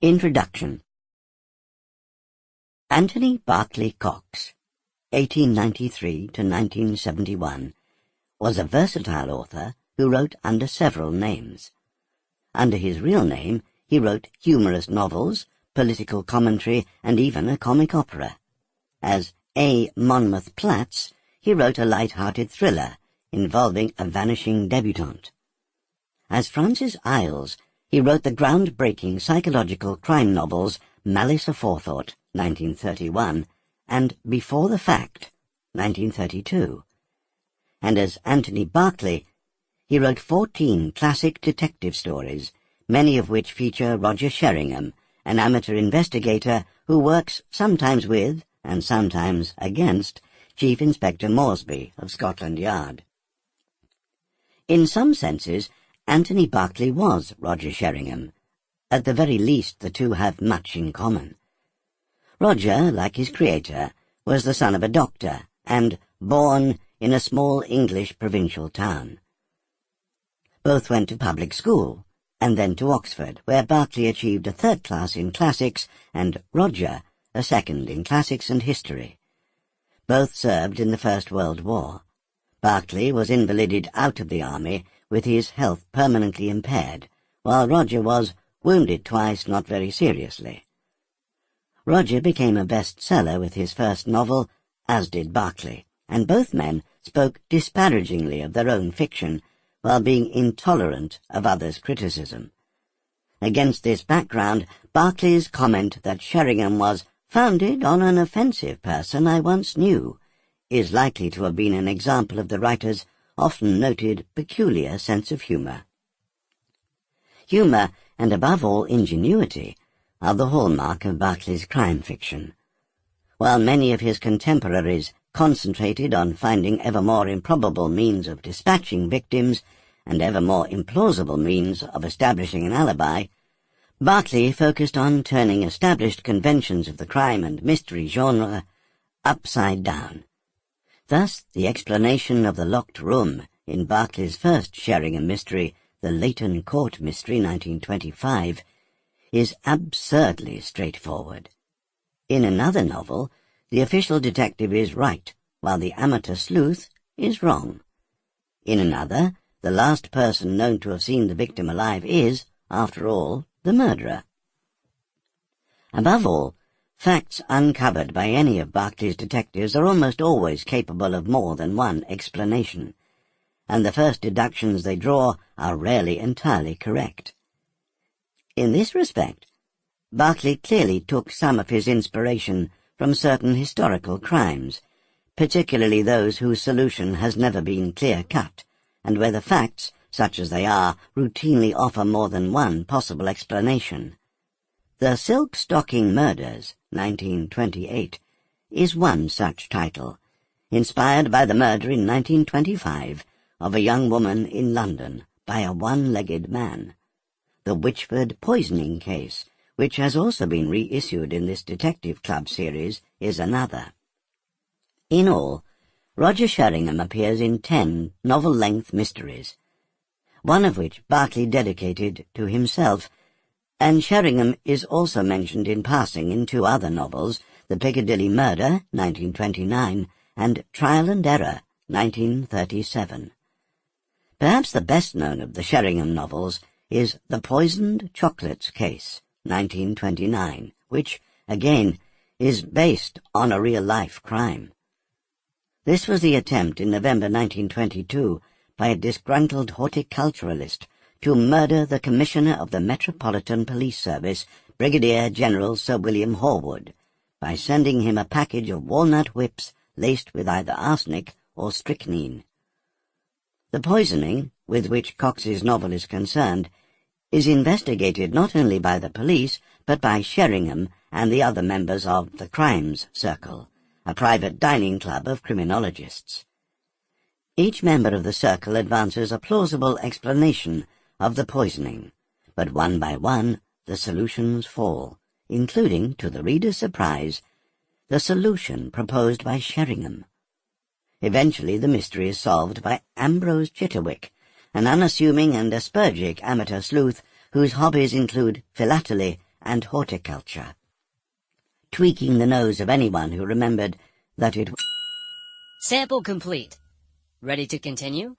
Introduction. Anthony Berkeley Cox, 1893 to 1971, was a versatile author who wrote under several names. Under his real name, he wrote humorous novels, political commentary, and even a comic opera. As A. Monmouth Platts, he wrote a light-hearted thriller involving a vanishing debutante. As Francis Iles, he wrote the groundbreaking psychological crime novels Malice Aforethought, 1931, and Before the Fact, 1932. And as Anthony Berkeley, he wrote 14 classic detective stories, many of which feature Roger Sheringham, an amateur investigator who works sometimes with, and sometimes against, Chief Inspector Moresby of Scotland Yard. In some senses, Anthony Berkeley was Roger Sheringham. At the very least, the two have much in common. Roger, like his creator, was the son of a doctor, and born in a small English provincial town. Both went to public school, and then to Oxford, where Berkeley achieved a third class in classics, and Roger a second in classics and history. Both served in the First World War. Berkeley was invalided out of the army, with his health permanently impaired, while Roger was wounded twice not very seriously. Roger became a bestseller with his first novel, as did Berkeley, and both men spoke disparagingly of their own fiction, while being intolerant of others' criticism. Against this background, Berkeley's comment that Sheringham was founded on an offensive person I once knew is likely to have been an example of the writer's often noted peculiar sense of humour. Humour, and above all ingenuity, are the hallmark of Berkeley's crime fiction. While many of his contemporaries concentrated on finding ever more improbable means of dispatching victims and ever more implausible means of establishing an alibi, Berkeley focused on turning established conventions of the crime and mystery genre upside down. Thus, the explanation of the locked room in Berkeley's first Sheringham mystery, The Leighton Court Mystery, 1925, is absurdly straightforward. In another novel, the official detective is right, while the amateur sleuth is wrong. In another, the last person known to have seen the victim alive is, after all, the murderer. Above all, facts uncovered by any of Berkeley's detectives are almost always capable of more than one explanation, and the first deductions they draw are rarely entirely correct. In this respect, Berkeley clearly took some of his inspiration from certain historical crimes, particularly those whose solution has never been clear-cut, and where the facts, such as they are, routinely offer more than one possible explanation. The Silk Stocking Murders, 1928, is one such title, inspired by the murder in 1925 of a young woman in London by a one-legged man. The Witchford poisoning case, which has also been reissued in this Detective Club series, is another. In all, Roger Sheringham appears in 10 novel-length mysteries, one of which Berkeley dedicated to himself, and Sheringham is also mentioned in passing in 2 other novels, The Piccadilly Murder, 1929, and Trial and Error, 1937. Perhaps the best known of the Sheringham novels is The Poisoned Chocolates Case, 1929, which, again, is based on a real-life crime. This was the attempt in November 1922 by a disgruntled horticulturalist to murder the Commissioner of the Metropolitan Police Service, Brigadier General Sir William Horwood, by sending him a package of walnut whips laced with either arsenic or strychnine. The poisoning, with which Cox's novel is concerned, is investigated not only by the police, but by Sheringham and the other members of the Crimes Circle, a private dining club of criminologists. Each member of the circle advances a plausible explanation of the poisoning, but one by one the solutions fall, including, to the reader's surprise, the solution proposed by Sheringham. Eventually the mystery is solved by Ambrose Chitterwick, an unassuming and aspergic amateur sleuth whose hobbies include philately and horticulture, tweaking the nose of anyone who remembered that it... Sample complete. Ready to continue?